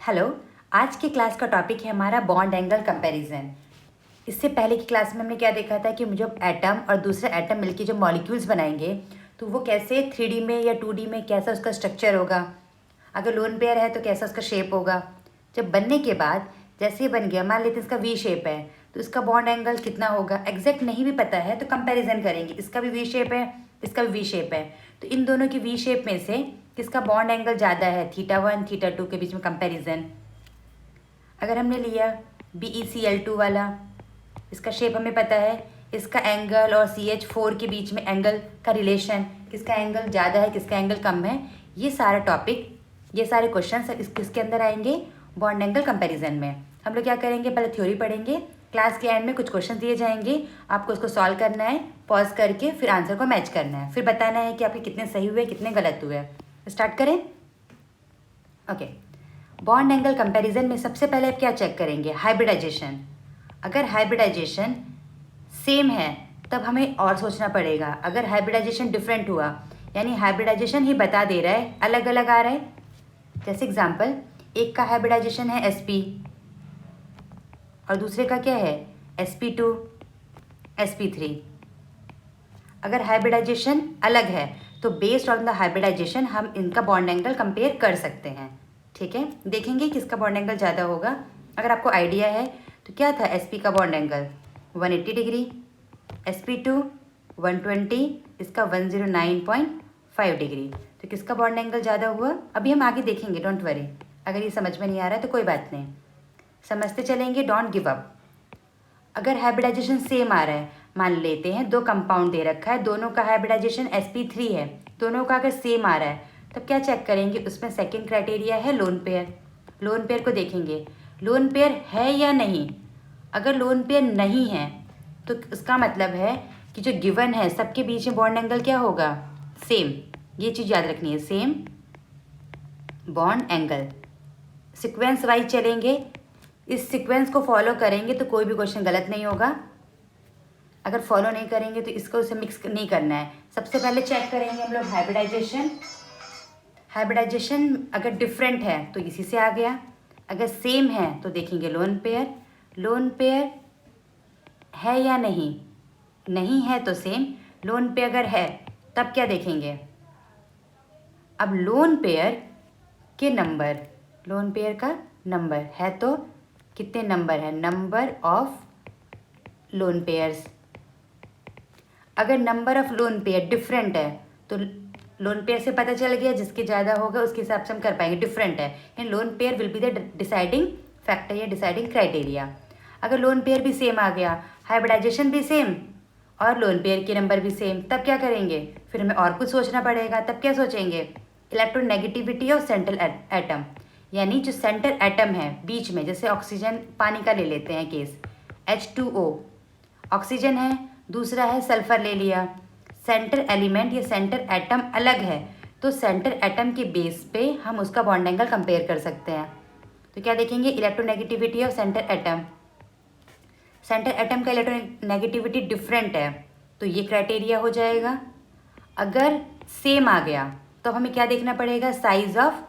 Hello. आज की class का टॉपिक है हमारा बॉन्ड एंगल कंपैरिजन। इससे पहले की क्लास में हमने क्या देखा था कि जब एटम और दूसरे एटम मिलके जो मॉलिक्यूल्स बनाएंगे तो वो कैसे 3D में या 2D में कैसा उसका स्ट्रक्चर होगा, अगर लोन पेयर है तो कैसा उसका शेप होगा। जब बनने के बाद जैसे ही बन गया, मान लेते हैं इसका वी शेप है तो इसका बॉन्ड एंगल कितना होगा एग्जैक्ट नहीं भी पता है तो कंपैरिजन करेंगे, इसका भी वी शेप है इसका भी वी शेप है तो इन दोनों की वी शेप में से किसका बॉन्ड एंगल ज़्यादा है, θ1 θ2 के बीच में कंपैरिजन। अगर हमने लिया BeCl2 वाला, इसका शेप हमें पता है, इसका एंगल और CH4 के बीच में एंगल का रिलेशन, किसका एंगल ज़्यादा है किसका एंगल कम है, ये सारा टॉपिक, ये सारे क्वेश्चन किसके अंदर आएंगे, बॉन्ड एंगल कंपैरिजन में। हम लोग क्या करेंगे, पहले थ्योरी पढ़ेंगे, क्लास के एंड में कुछ क्वेश्चन दिए जाएंगे, आपको उसको सॉल्व करना है, पॉज करके फिर आंसर को मैच करना है, फिर बताना है कि आपके कितने सही हुए कितने गलत हुए। स्टार्ट करें। ओके, बॉन्ड एंगल कंपैरिजन में सबसे पहले आप क्या चेक करेंगे, हाइब्रिडाइजेशन। अगर हाइब्रिडाइजेशन सेम है तब हमें और सोचना पड़ेगा। अगर हाइब्रिडाइजेशन डिफरेंट हुआ यानी हाइब्रिडाइजेशन ही बता दे रहा है, अलग अलग आ रहा है, जैसे एग्जांपल एक का हाइब्रिडाइजेशन है sp और दूसरे का क्या है sp2 sp3। अगर हाइब्रिडाइजेशन अलग है तो बेस्ड ऑन द हाइब्रिडाइजेशन हम इनका बॉन्ड एंगल कंपेयर कर सकते हैं। ठीक है, देखेंगे किसका बॉन्ड एंगल ज़्यादा होगा। अगर आपको आइडिया है तो क्या था, sp का बॉन्ड एंगल 180 डिग्री, sp2 120, इसका 109.5 डिग्री। तो किसका बॉन्ड एंगल ज़्यादा हुआ, अभी हम आगे देखेंगे, डोंट वरी। अगर ये समझ में नहीं आ रहा है तो कोई बात नहीं, समझते चलेंगे, डोंट गिव अप। अगर हाइब्रिडाइजेशन सेम आ रहा है, मान लेते हैं दो कंपाउंड दे रखा है, दोनों का हाइब्रिडाइजेशन sp3 है, दोनों का अगर सेम आ रहा है तब क्या चेक करेंगे, उसमें सेकंड क्राइटेरिया है लोन पेयर। लोन पेयर को देखेंगे, लोन पेयर है या नहीं। अगर लोन पेयर नहीं है तो इसका मतलब है कि जो गिवन है सबके बीच में बॉन्ड एंगल क्या होगा, सेम। ये चीज़ याद रखनी है, same bond angle. Sequence wise चलेंगे, इस सीक्वेंस को फॉलो करेंगे तो कोई भी क्वेश्चन गलत नहीं होगा। अगर फॉलो नहीं करेंगे तो इसको उसे मिक्स नहीं करना है। सबसे पहले चेक करेंगे हम लोग हाइब्रिडाइजेशन। हाइब्रिडाइजेशन अगर डिफरेंट है तो इसी से आ गया, अगर सेम है तो देखेंगे लोन पेयर। लोन पेयर है या नहीं, नहीं है तो सेम। लोन पेयर अगर है तब क्या देखेंगे, अब लोन पेयर के नंबर, लोन पेयर का नंबर है तो कितने नंबर है, नंबर ऑफ लोन पेयर्स। अगर number of lone pair different है तो लोन पेयर से पता चल गया जिसके ज़्यादा होगा उसके हिसाब से हम कर पाएंगे, डिफरेंट है and lone pair will be the deciding factor या डिसाइडिंग क्राइटेरिया। अगर लोन पेयर भी सेम आ गया, हाइब्रिडाइजेशन भी सेम और लोन पेयर के नंबर भी सेम, तब क्या करेंगे, फिर हमें और कुछ सोचना पड़ेगा। तब क्या सोचेंगे, इलेक्ट्रोनेगेटिविटी ऑफ सेंट्रल एटम, यानी जो सेंटर एटम है बीच में, जैसे ऑक्सीजन पानी का ले लेते हैं केस, H2O ऑक्सीजन है, दूसरा है सल्फर ले लिया, सेंटर एलिमेंट या सेंटर एटम अलग है तो सेंटर एटम के बेस पे हम उसका बॉन्ड एंगल कंपेयर कर सकते हैं। तो क्या देखेंगे, electronegativity of centre atom, centre atom का इलेक्ट्रोनेगेटिविटी डिफरेंट है तो ये क्राइटेरिया हो जाएगा। अगर सेम आ गया तो हमें क्या देखना पड़ेगा, साइज ऑफ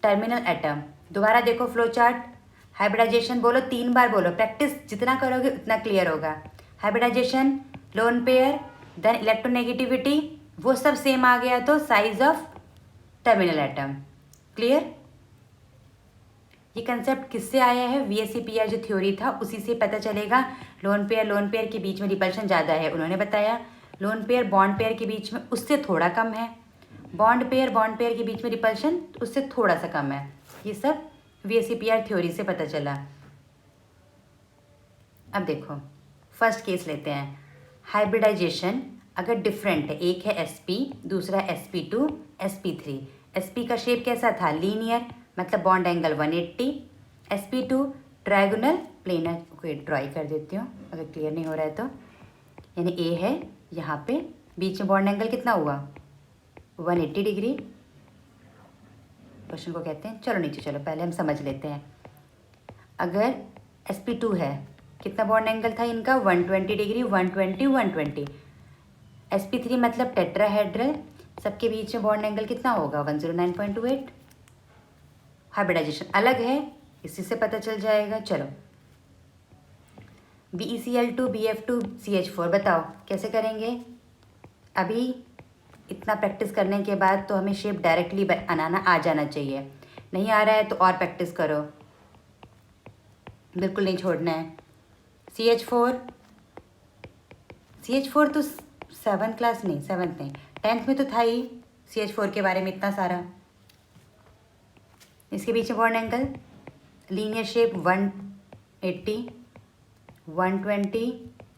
टर्मिनल एटम। दोबारा देखो फ्लो चार्ट, हाइब्रिडाइजेशन बोलो 3 बार बोलो, प्रैक्टिस जितना करोगे उतना क्लियर होगा। Hybridization, lone pair, then electronegativity, वो सब सेम आ गया तो size of terminal atom. Clear. ये कंसेप्ट किससे आया है, VSEPR जो थ्योरी था उसी से पता चलेगा। लोन पेयर के बीच में रिपल्शन ज़्यादा है, उन्होंने बताया। लोन पेयर बॉन्ड पेयर के बीच में उससे थोड़ा कम है, बॉन्ड पेयर के बीच में रिपल्शन उससे थोड़ा सा कम है। ये सब VSEPR थ्योरी से पता चला। अब देखो फर्स्ट केस लेते हैं, हाइब्रिडाइजेशन अगर डिफरेंट है, एक है sp दूसरा sp2 sp3। sp का शेप कैसा था, लीनियर, मतलब bond angle 180, sp2 trigonal planar. कोई ड्राई कर देती हूँ अगर क्लियर नहीं हो रहा है तो, यानी a है, यहाँ पे बीच में बॉन्ड एंगल कितना हुआ 180 डिग्री। क्वेश्चन को कहते हैं, चलो नीचे चलो पहले हम समझ लेते हैं। अगर sp2 है, कितना बॉन्ड एंगल था इनका 120 डिग्री, 120 120। sp3 मतलब टेट्राहेड्रल, सबके बीच में बॉन्ड एंगल कितना होगा 109.28। हाइब्रिडाइजेशन अलग है, इसी से पता चल जाएगा। चलो, BeCl2 BF2 CH4 बताओ कैसे करेंगे। अभी इतना प्रैक्टिस करने के बाद तो हमें शेप डायरेक्टली बनाना आ जाना चाहिए। नहीं आ रहा है तो और प्रैक्टिस करो, बिल्कुल नहीं छोड़ना है। CH4 तो 7th क्लास नहीं, 7th नहीं, 10th में तो था ही CH4 के बारे में इतना सारा। इसके पीछे bond angle linear shape 180 120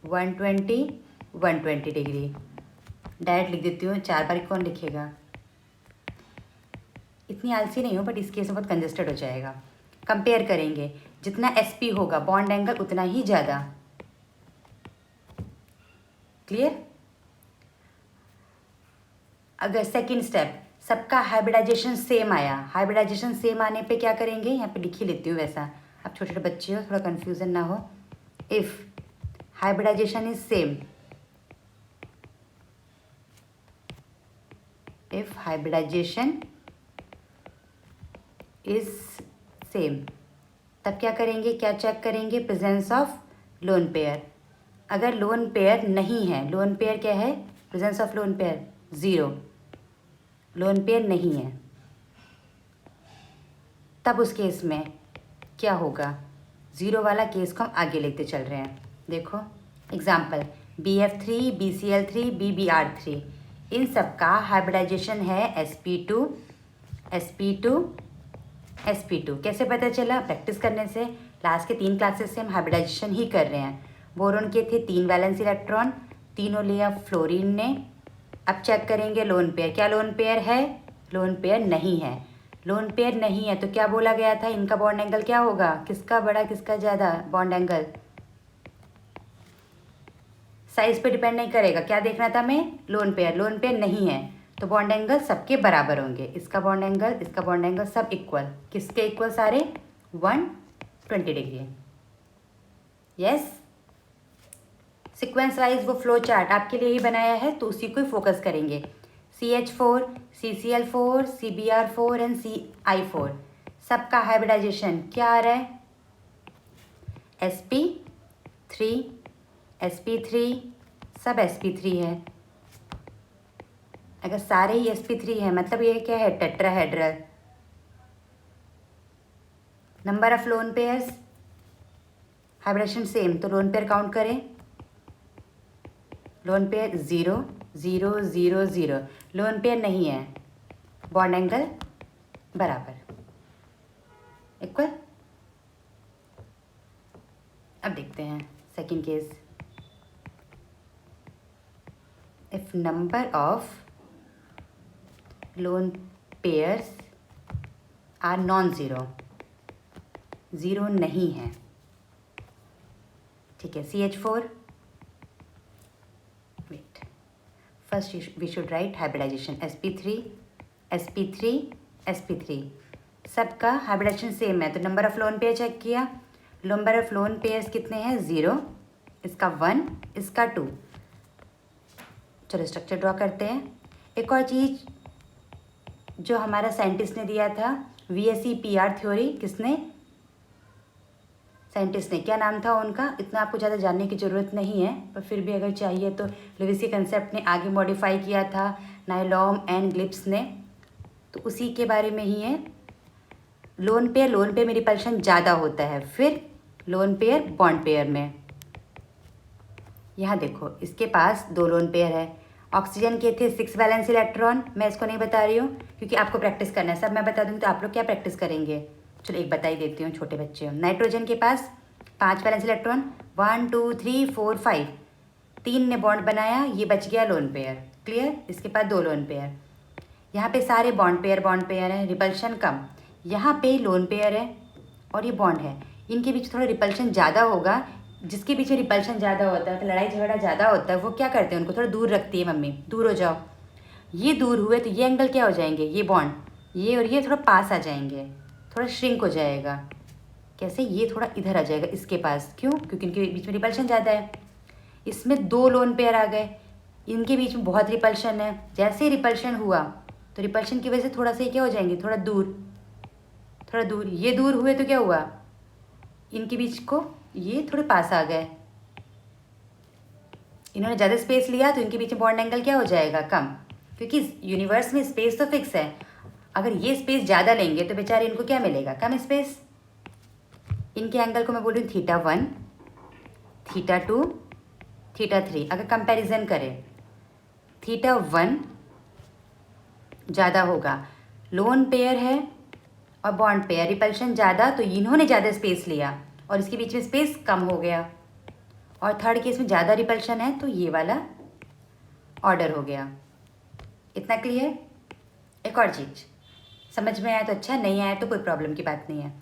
120 120 degree. Direct लिख देती हूँ, 4 बार कौन लिखेगा। इतनी आलसी नहीं हो, बट इस केस में बहुत कंजेस्टेड हो जाएगा। कंपेयर करेंगे, जितना SP होगा बॉन्ड एंगल उतना ही ज़्यादा। क्लियर। अगर सेकंड स्टेप सबका हाइब्रिडाइजेशन सेम आया, हाइब्रिडाइजेशन सेम आने पे क्या करेंगे, यहाँ पे लिख ही लेती हूँ वैसा, आप छोटे छोटे बच्चे हो थोड़ा कन्फ्यूज़न ना हो। If hybridization is same, if hybridization is same, तब क्या करेंगे, क्या चेक करेंगे, प्रेजेंस ऑफ लोन पेयर। अगर लोन पेयर नहीं है, लोन पेयर क्या है, presence of lone pair 0, lone pair नहीं है, तब उस केस में क्या होगा। 0 वाला केस को हम आगे लेते चल रहे हैं। देखो एग्जाम्पल, BF3 BCl3 BBr3, इन सब का हाइब्रिडाइजेशन है sp2 sp2 sp2। कैसे पता चला, प्रैक्टिस करने से। लास्ट के 3 क्लासेस से हम हाइब्रिडाइजेशन ही कर रहे हैं। बोरोन के थे 3 वैलेंस इलेक्ट्रॉन, तीनों लिया फ्लोरीन ने। अब चेक करेंगे लोन पेयर, क्या लोन पेयर है, लोन पेयर नहीं है। लोन पेयर नहीं है तो क्या बोला गया था, इनका बॉन्ड एंगल क्या होगा, किसका बड़ा किसका ज़्यादा बॉन्ड एंगल। साइज पे डिपेंड नहीं करेगा, क्या देखना था हमें, लोन पेयर नहीं है तो बॉन्ड एंगल सबके बराबर होंगे। इसका बॉन्ड एंगल, इसका बॉन्ड एंगल सब इक्वल, किसके इक्वल, सारे 120 डिग्री। यस, सीक्वेंस वाइज वो फ्लो चार्ट आपके लिए ही बनाया है तो उसी को ही फोकस करेंगे। CH4 CCl4 CBr4 and CI4 सबका हाइब्रिडाइजेशन क्या आ रहा है, sp3 sp3, सब sp3 है। अगर सारे ही sp3 है मतलब ये क्या है, tetrahedral. Number of lone pairs, hybridization same तो लोन पेयर काउंट करें, लोन पेयर 0 0 0 0, लोन पेयर नहीं है, बॉन्ड एंगल बराबर इक्वल। अब देखते हैं second case. If number of lone pairs are non zero, zero नहीं है, ठीक है। CH4, wait, first we should write hybridization sp3 sp3 sp3, सबका हाइब्रिडाइजेशन सेम है तो number of lone pair check किया, नंबर ऑफ लोन पेयर्स कितने हैं, 0, इसका 1, इसका 2। चलो स्ट्रक्चर ड्रॉ करते हैं। एक और चीज़ जो हमारा साइंटिस्ट ने दिया था, VSEPR थ्योरी, किसने, साइंटिस्ट ने, क्या नाम था उनका, इतना आपको ज़्यादा जानने की ज़रूरत नहीं है पर फिर भी अगर चाहिए तो लुईस के कंसेप्ट ने आगे मॉडिफाई किया था नाइलॉम एंड ग्लिप्स ने, तो उसी के बारे में ही है। लोन पेयर में रिपल्शन ज़्यादा होता है, फिर लोन पेयर बॉन्ड पेयर में। यहाँ देखो इसके पास 2 लोन पेयर है, ऑक्सीजन के थे 6 वैलेंस इलेक्ट्रॉन, मैं इसको नहीं बता रही हूँ क्योंकि आपको प्रैक्टिस करना है, सब मैं बता दूँगी तो आप लोग क्या प्रैक्टिस करेंगे। चलो एक बता ही देती हूँ, छोटे बच्चे हो। नाइट्रोजन के पास 5 वैलेंस इलेक्ट्रॉन, 1 2 3 4 5, 3 ने बॉन्ड बनाया, ये बच गया लोन पेयर। क्लियर, इसके पास 2 लोन पेयर। यहाँ पे सारे बॉन्ड पेयर है, रिपल्शन कम। यहाँ पे लोन पेयर है और ये बॉन्ड है, इनके बीच थोड़ा रिपल्शन ज़्यादा होगा। जिसके पीछे रिपल्शन ज़्यादा होता है तो लड़ाई झगड़ा ज़्यादा होता है, वो क्या करते हैं, उनको थोड़ा दूर रखती है मम्मी, दूर हो जाओ। ये दूर हुए तो ये एंगल क्या हो जाएंगे, ये बॉन्ड, ये और ये थोड़ा पास आ जाएंगे, थोड़ा श्रिंक हो जाएगा। कैसे, ये थोड़ा इधर आ जाएगा इसके पास, क्यों, क्योंकि इनके बीच में रिपल्शन ज़्यादा है। इसमें 2 लोन पेयर आ गए, इनके बीच में बहुत रिपल्शन है, जैसे ही रिपल्शन हुआ तो रिपल्शन की वजह से थोड़ा सा क्या हो जाएंगे, थोड़ा दूर। थोड़ा दूर, ये दूर हुए तो क्या हुआ, इनके बीच को ये थोड़े पास आ गए, इन्होंने ज़्यादा स्पेस लिया तो इनके बीच में बॉन्ड एंगल क्या हो जाएगा, कम, क्योंकि यूनिवर्स में स्पेस तो फिक्स है। अगर ये स्पेस ज़्यादा लेंगे तो बेचारे इनको क्या मिलेगा, कम स्पेस। इनके एंगल को मैं बोल रही हूँ θ1, θ2, θ3। अगर कंपैरिजन करें, θ1 ज़्यादा होगा, लोन पेयर है और बॉन्ड पेयर, रिपल्शन ज़्यादा, तो इन्होंने ज़्यादा स्पेस लिया और इसके बीच में स्पेस कम हो गया। और थर्ड केस में ज़्यादा रिपल्शन है तो ये वाला ऑर्डर हो गया। इतना क्लियर। एक और चीज़ समझ में आया तो अच्छा, नहीं आया तो कोई प्रॉब्लम की बात नहीं है।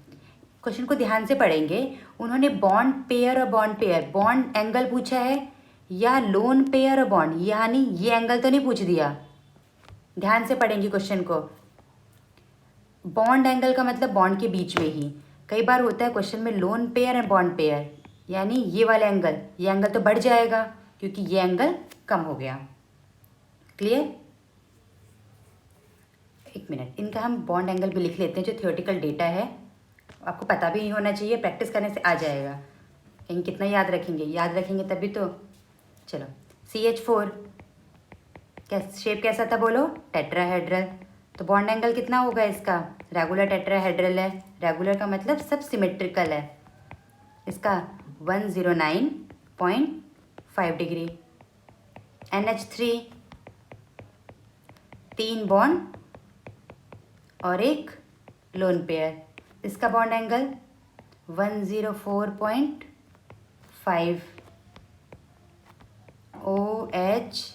क्वेश्चन को ध्यान से पढ़ेंगे। उन्होंने बॉन्ड पेयर और बॉन्ड पेयर, बॉन्ड एंगल पूछा है या लोन पेयर और बॉन्ड, यानी ये एंगल तो नहीं पूछ दिया। ध्यान से पढ़ेंगे क्वेश्चन को। बॉन्ड एंगल का मतलब बॉन्ड के बीच में ही। कई बार होता है क्वेश्चन में lone pair and bond pair, यानी ये वाला एंगल, ये एंगल तो बढ़ जाएगा क्योंकि ये एंगल कम हो गया। क्लियर। एक मिनट, इनका हम बॉन्ड एंगल भी लिख लेते हैं, जो थियोरेटिकल डेटा है, आपको पता भी नहीं होना चाहिए, प्रैक्टिस करने से आ जाएगा। कहीं कितना याद रखेंगे, याद रखेंगे तभी तो। चलो, CH4 शेप कैसा था बोलो, टेट्राहेड्रल। तो बॉन्ड एंगल कितना होगा इसका, रेगुलर टेट्राहेड्रल है, रेगुलर का मतलब सब सिमेट्रिकल है, इसका 109.5 डिग्री। NH3 3 बॉन्ड और एक लोन पेयर, इसका bond angle 104.5। OH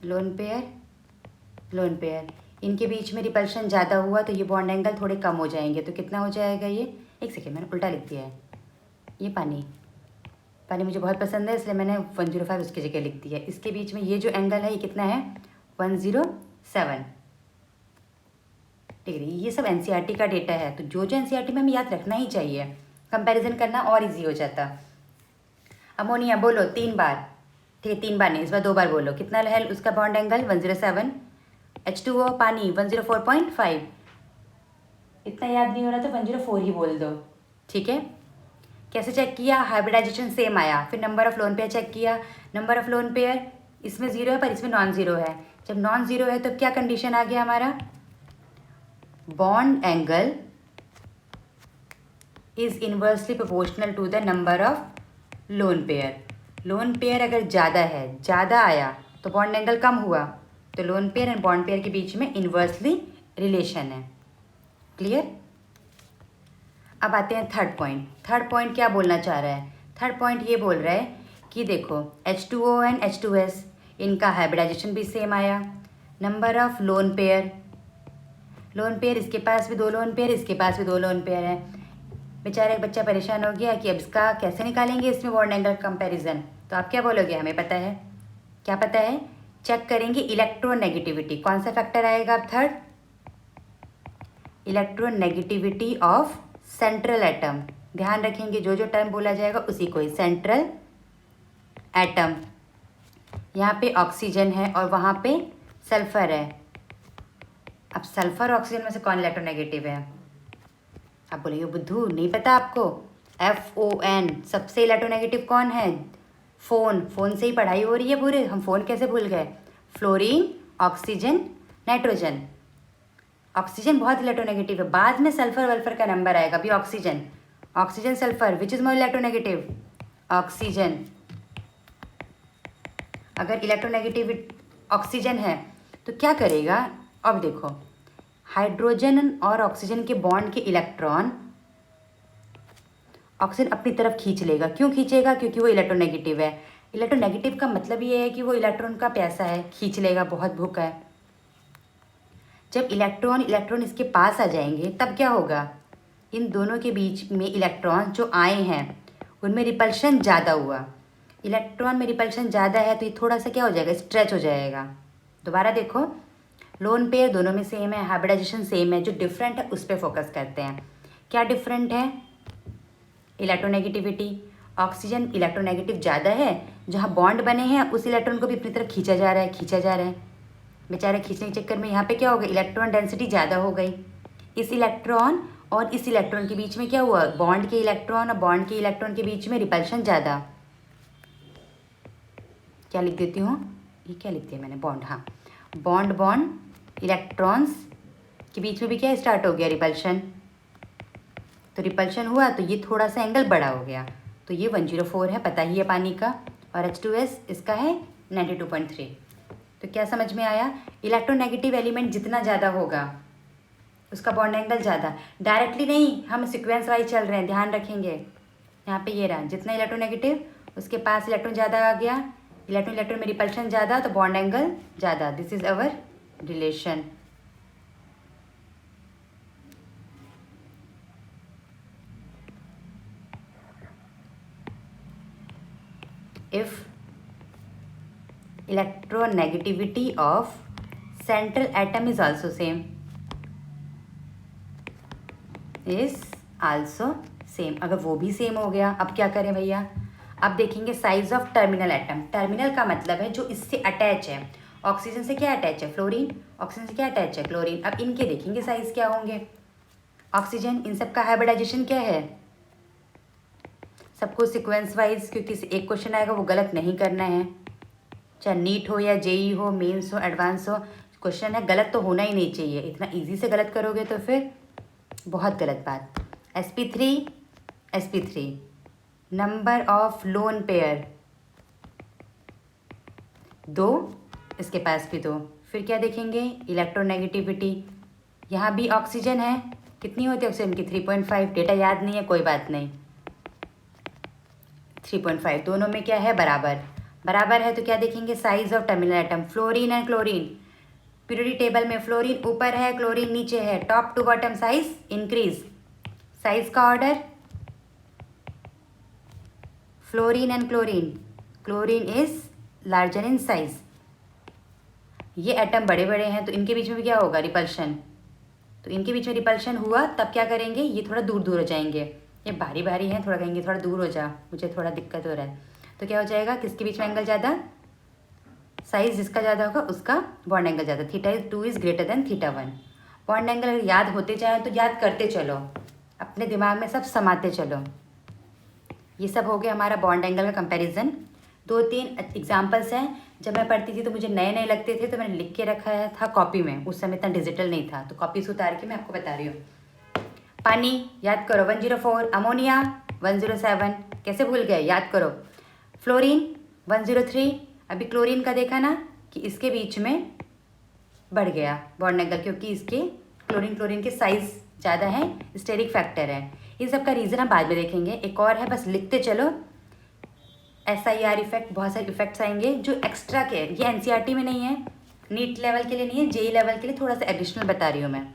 lone pair, इनके बीच में रिपल्शन ज़्यादा हुआ तो ये बॉन्ड एंगल थोड़े कम हो जाएंगे। तो कितना हो जाएगा ये, एक सेकेंड मैंने उल्टा लिख दिया है। ये पानी मुझे बहुत पसंद है इसलिए मैंने 105 उसकी जगह लिख दिया है। इसके बीच में ये जो एंगल है ये कितना है, 107 डिग्री। ये सब NCERT का डेटा है, तो जो NCERT में हमें याद रखना ही चाहिए, कंपैरिजन करना और इजी हो जाता। अमोनिया बोलो 3 बार, ठीक है, 3 बार नहीं, इस बार 2 बार बोलो। कितना है उसका बॉन्ड एंगल, 107। H2O पानी 104.5। इतना याद नहीं हो रहा तो 104 ही बोल दो, ठीक है। कैसे चेक किया, हाइब्रिडाइजेशन सेम आया, फिर number of lone pair check किया। नंबर ऑफ लोन पेयर इसमें 0 है पर इसमें नॉन ज़ीरो है। जब नॉन ज़ीरो है तो क्या कंडीशन आ गया हमारा, bond angle is inversely proportional to the number of lone pair. Lone pair अगर ज़्यादा है, ज़्यादा आया तो बॉन्ड एंगल कम हुआ, तो lone pair and bond pair के बीच में इनवर्सली रिलेशन है। क्लियर। अब आते हैं थर्ड पॉइंट। थर्ड पॉइंट क्या बोलना चाह रहा है, थर्ड पॉइंट ये बोल रहा है कि देखो H2O एंड H2S, इनका हाइब्रिडाइजेशन भी सेम आया। नंबर ऑफ लोन पेयर, इसके पास भी 2 लोन पेयर, इसके पास भी 2 लोन पेयर है। बेचारा एक बच्चा परेशान हो गया कि अब इसका कैसे निकालेंगे इसमें बॉन्ड एंगल कंपैरिजन। तो आप क्या बोलोगे, हमें पता है, क्या पता है, चेक करेंगे इलेक्ट्रोनेगेटिविटी। कौन सा फैक्टर आएगा अब third, electronegativity of central atom. ध्यान रखेंगे जो जो टर्म बोला जाएगा उसी को ही, सेंट्रल एटम। यहाँ पे ऑक्सीजन है और वहाँ पे सल्फर है। अब सल्फर ऑक्सीजन में से कौन इलेक्ट्रोनेगेटिव है, आप बोलेंगे बुद्धू नहीं पता आपको, FON सबसे इलेक्ट्रोनेगेटिव कौन है, फोन से ही पढ़ाई हो रही है पूरे, हम फोन कैसे भूल गए। Fluorine, oxygen, nitrogen. ऑक्सीजन बहुत इलेक्ट्रोनेगेटिव है, बाद में सल्फर वल्फर का नंबर आएगा। अभी oxygen sulphur, which is more electronegative, oxygen. अगर इलेक्ट्रोनेगेटिव ऑक्सीजन है तो क्या करेगा, अब देखो हाइड्रोजन और ऑक्सीजन के बॉन्ड के इलेक्ट्रॉन ऑक्सीजन अपनी तरफ खींच लेगा। क्यों खींचेगा, क्योंकि वो इलेक्ट्रोनेगेटिव है। इलेक्ट्रोनेगेटिव का मतलब ये है कि वो इलेक्ट्रॉन का प्यासा है, खींच लेगा, बहुत भूखा है। जब इलेक्ट्रॉन इसके पास आ जाएंगे तब क्या होगा, इन दोनों के बीच में इलेक्ट्रॉन जो आए हैं उनमें रिपल्शन ज़्यादा हुआ। इलेक्ट्रॉन में रिपल्शन ज़्यादा है तो ये थोड़ा सा क्या हो जाएगा, स्ट्रेच हो जाएगा। दोबारा देखो, लोन पेयर दोनों में सेम है, हाइब्रिडाइजेशन सेम है, जो डिफरेंट है उस पर फोकस करते हैं। क्या डिफरेंट है, इलेक्ट्रोनेगेटिविटी। ऑक्सीजन इलेक्ट्रोनेगेटिव ज़्यादा है, जहाँ बॉन्ड बने हैं उस इलेक्ट्रॉन को भी अपनी तरफ खींचा जा रहा है। बेचारे खींचने के चक्कर में यहाँ पे क्या हो गया, इलेक्ट्रॉन डेंसिटी ज़्यादा हो गई। इस इलेक्ट्रॉन और इस इलेक्ट्रॉन के बीच में क्या हुआ, बॉन्ड के इलेक्ट्रॉन और बॉन्ड के इलेक्ट्रॉन के बीच में रिपल्शन ज़्यादा। क्या लिख देती हूँ, ये क्या लिख दिया मैंने, बॉन्ड, हाँ, बॉन्ड बॉन्ड इलेक्ट्रॉन्स के बीच में भी क्या स्टार्ट हो गया, रिपल्शन। तो रिपल्शन हुआ तो ये थोड़ा सा एंगल बड़ा हो गया, तो ये 104 है, पता ही है पानी का, और H2S इसका है 92.3। तो क्या समझ में आया, इलेक्ट्रोनेगेटिव एलिमेंट जितना ज़्यादा होगा उसका बॉन्ड एंगल ज़्यादा। डायरेक्टली नहीं, हम सीक्वेंस वाइज चल रहे हैं, ध्यान रखेंगे। यहाँ पे ये रहा, जितना इलेक्ट्रोनेगेटिव उसके पास इलेक्ट्रॉन ज़्यादा आ गया, इलेक्ट्रॉन इलेक्ट्रॉन में रिपल्शन ज़्यादा तो बॉन्ड एंगल ज़्यादा। This is our relation. If electronegativity of central atom is also same, अगर वो भी सेम हो गया, अब क्या करें भैया, अब देखेंगे size of terminal atom. Terminal का मतलब है जो इससे अटैच है। ऑक्सीजन से क्या अटैच है, फ्लोरीन, ऑक्सीजन से क्या अटैच है, क्लोरीन। अब इनके देखेंगे साइज क्या होंगे। ऑक्सीजन, इन सब का हाइब्रिडाइजेशन क्या है, सबको सीक्वेंस वाइज, क्योंकि एक क्वेश्चन आएगा वो गलत नहीं करना है, चाहे नीट हो या जेई हो, मेंस हो, एडवांस हो, क्वेश्चन है गलत तो होना ही नहीं चाहिए। इतना इजी से गलत करोगे तो फिर बहुत गलत बात। sp3 number of lone pair 2, इसके पास भी 2। फिर क्या देखेंगे, इलेक्ट्रोनेगेटिविटी, यहाँ भी ऑक्सीजन है, कितनी होती है ऑक्सीजन की, 3.5। डेटा याद नहीं है, कोई बात नहीं, 3.5, दोनों में क्या है, बराबर। बराबर है तो क्या देखेंगे, size of terminal atom. Fluorine and chlorine, periodic table में फ्लोरीन ऊपर है, क्लोरीन नीचे है, top to bottom size increase. Size का order, fluorine and chlorine, chlorine is larger in size. ये एटम बड़े बड़े हैं तो इनके बीच में भी क्या होगा, रिपल्शन। तो इनके बीच में रिपल्शन हुआ तब क्या करेंगे, ये थोड़ा दूर दूर हो जाएंगे। ये भारी भारी हैं, थोड़ा कहेंगे थोड़ा दूर हो जा, मुझे थोड़ा दिक्कत हो रहा है। तो क्या हो जाएगा, किसके बीच में एंगल ज़्यादा, साइज जिसका ज़्यादा होगा उसका बॉन्ड एंगल ज़्यादा। θ2 is greater than θ1। Bond angle अगर याद होते जाए तो याद करते चलो, अपने दिमाग में सब समाते चलो। ये सब हो गया हमारा बॉन्ड एंगल का कंपैरिजन। 2-3 एग्जांपल्स हैं, जब मैं पढ़ती थी तो मुझे नए नए लगते थे तो मैंने लिख के रखा था कॉपी में, उस समय इतना डिजिटल नहीं था, तो कॉपी से उतार के मैं आपको बता रही हूँ। पानी याद करो 104, अमोनिया 107, कैसे भूल गए, याद करो। फ्लोरीन 103, अभी क्लोरीन का देखा ना कि इसके बीच में बढ़ गया बॉन्ड एंगल, क्योंकि इसके क्लोरीन के साइज ज़्यादा है, स्टेरिक फैक्टर है। इन सब का रीज़न हम बाद में देखेंगे। एक और है, बस लिखते चलो, SIR इफेक्ट, बहुत सारे इफेक्ट्स आएंगे जो एक्स्ट्रा के, ये NCERT में नहीं है, नीट लेवल के लिए नहीं है, जेई लेवल के लिए थोड़ा सा एडिशनल बता रही हूँ मैं।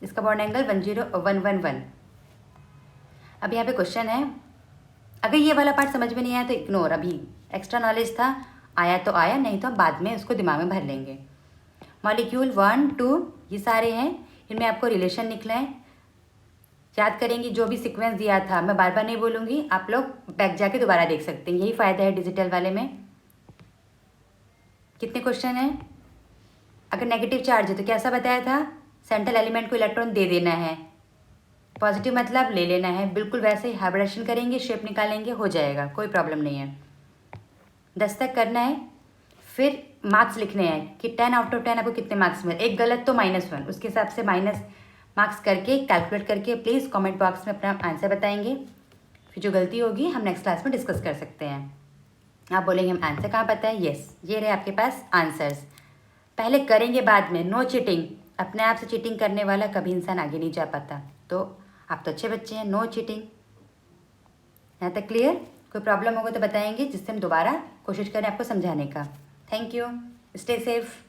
इसका बॉन्ड एंगल 10111। अब यहाँ पे क्वेश्चन है, अगर ये वाला पार्ट समझ में नहीं आया तो इग्नोर, अभी एक्स्ट्रा नॉलेज था, आया तो आया, नहीं तो हम बाद में उसको दिमाग में भर लेंगे। मॉलिक्यूल 1, 2 ये सारे हैं, इनमें आपको रिलेशन निकला है, याद करेंगे। जो भी सीक्वेंस दिया था मैं बार बार नहीं बोलूँगी, आप लोग बैक जाके दोबारा देख सकते हैं, यही फ़ायदा है डिजिटल वाले में। कितने क्वेश्चन हैं, अगर नेगेटिव चार्ज है तो कैसा बताया था, सेंट्रल एलिमेंट को इलेक्ट्रॉन दे देना है, पॉजिटिव मतलब ले लेना है, बिल्कुल वैसे ही हाइब्रिडेशन करेंगे, शेप निकालेंगे, हो जाएगा, कोई प्रॉब्लम नहीं है। 10 तक करना है, फिर मार्क्स लिखने हैं कि 10 आउट ऑफ 10 आपको कितने मार्क्स मिले, एक गलत तो -1, उसके हिसाब से माइनस मार्क्स करके कैलकुलेट करके प्लीज़ कमेंट बॉक्स में अपना आंसर बताएंगे। फिर जो गलती होगी हम नेक्स्ट क्लास में डिस्कस कर सकते हैं। आप बोलेंगे हम आंसर कहाँ पता है, यस ये रहे आपके पास आंसर्स। पहले करेंगे बाद में, नो चीटिंग, अपने आप से चीटिंग करने वाला कभी इंसान आगे नहीं जा पाता। तो आप तो अच्छे बच्चे हैं, नो चीटिंग। यहाँ तक क्लियर, कोई प्रॉब्लम होगा तो बताएंगे, जिससे हम दोबारा कोशिश करें आपको समझाने का। Thank you, stay safe.